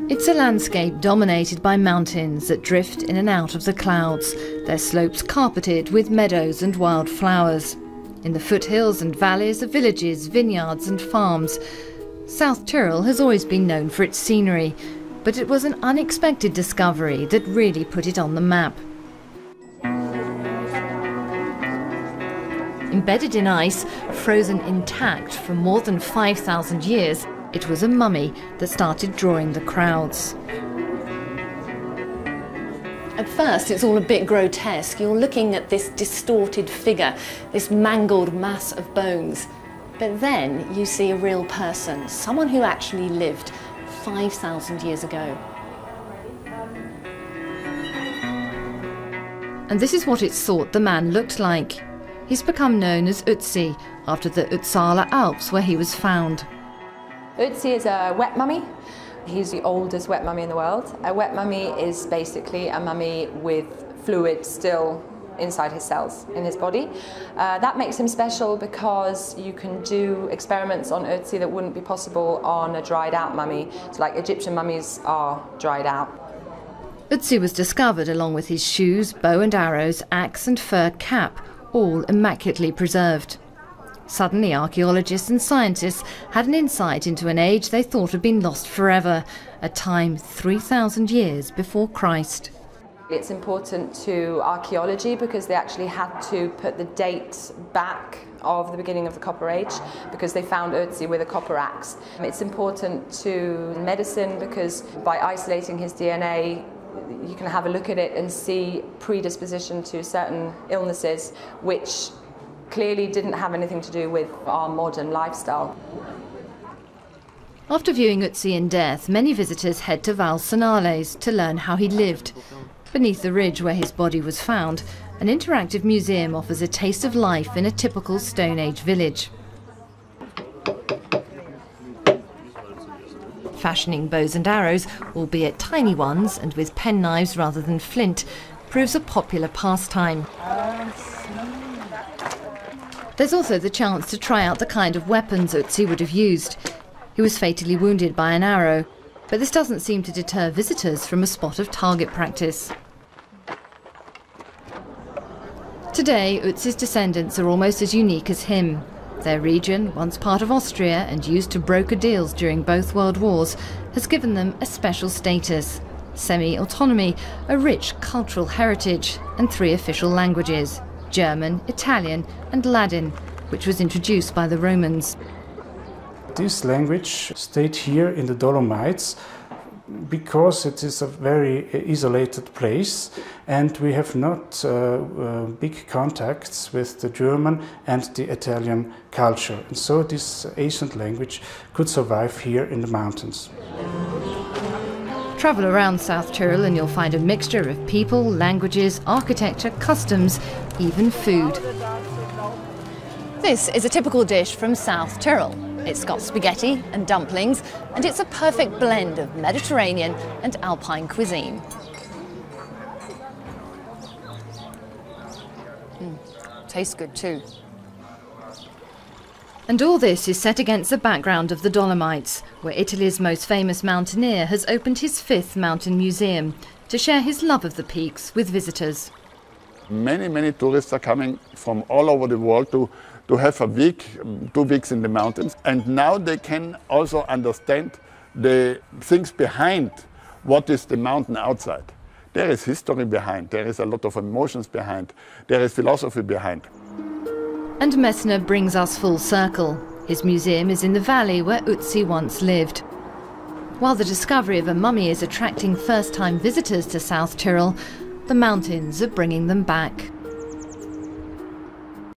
It's a landscape dominated by mountains that drift in and out of the clouds, their slopes carpeted with meadows and wild flowers. In the foothills and valleys are villages, vineyards and farms. South Tyrol has always been known for its scenery, but it was an unexpected discovery that really put it on the map. Embedded in ice, frozen intact for more than 5,000 years, it was a mummy that started drawing the crowds. At first it's all a bit grotesque. You're looking at this distorted figure, this mangled mass of bones. But then you see a real person, someone who actually lived 5,000 years ago. And this is what it's thought the man looked like. He's become known as Ötzi, after the Uppsala Alps where he was found. Ötzi is a wet mummy. He's the oldest wet mummy in the world. A wet mummy is basically a mummy with fluid still inside his cells, in his body. That makes him special because you can do experiments on Ötzi that wouldn't be possible on a dried out mummy. So like Egyptian mummies are dried out. Ötzi was discovered along with his shoes, bow and arrows, axe and fur cap, all immaculately preserved. Suddenly archaeologists and scientists had an insight into an age they thought had been lost forever, a time 3,000 years before Christ. It's important to archaeology because they actually had to put the date back of the beginning of the Copper Age because they found Ötzi with a copper axe. It's important to medicine because by isolating his DNA you can have a look at it and see predisposition to certain illnesses which clearly didn't have anything to do with our modern lifestyle. After viewing Ötzi in death, many visitors head to Valsenales to learn how he lived. Beneath the ridge where his body was found, an interactive museum offers a taste of life in a typical Stone Age village. Fashioning bows and arrows, albeit tiny ones and with penknives rather than flint, proves a popular pastime. There's also the chance to try out the kind of weapons Ötzi would have used. He was fatally wounded by an arrow, but this doesn't seem to deter visitors from a spot of target practice. Today, Ötzi's descendants are almost as unique as him. Their region, once part of Austria and used to broker deals during both World Wars, has given them a special status, semi-autonomy, a rich cultural heritage, and 3 official languages: German, Italian and Ladin, which was introduced by the Romans. This language stayed here in the Dolomites because it is a very isolated place and we have not big contacts with the German and the Italian culture. And so this ancient language could survive here in the mountains. Travel around South Tyrol and you'll find a mixture of people, languages, architecture, customs, even food. This is a typical dish from South Tyrol. It's got spaghetti and dumplings, and it's a perfect blend of Mediterranean and Alpine cuisine. Tastes good too. And all this is set against the background of the Dolomites, where Italy's most famous mountaineer has opened his 5th mountain museum to share his love of the peaks with visitors. Many tourists are coming from all over the world to have a week, 2 weeks in the mountains. And now they can also understand the things behind what is the mountain outside. There is history behind, there is a lot of emotions behind, there is philosophy behind. And Messner brings us full circle. His museum is in the valley where Ötzi once lived. While the discovery of a mummy is attracting first-time visitors to South Tyrol, the mountains are bringing them back.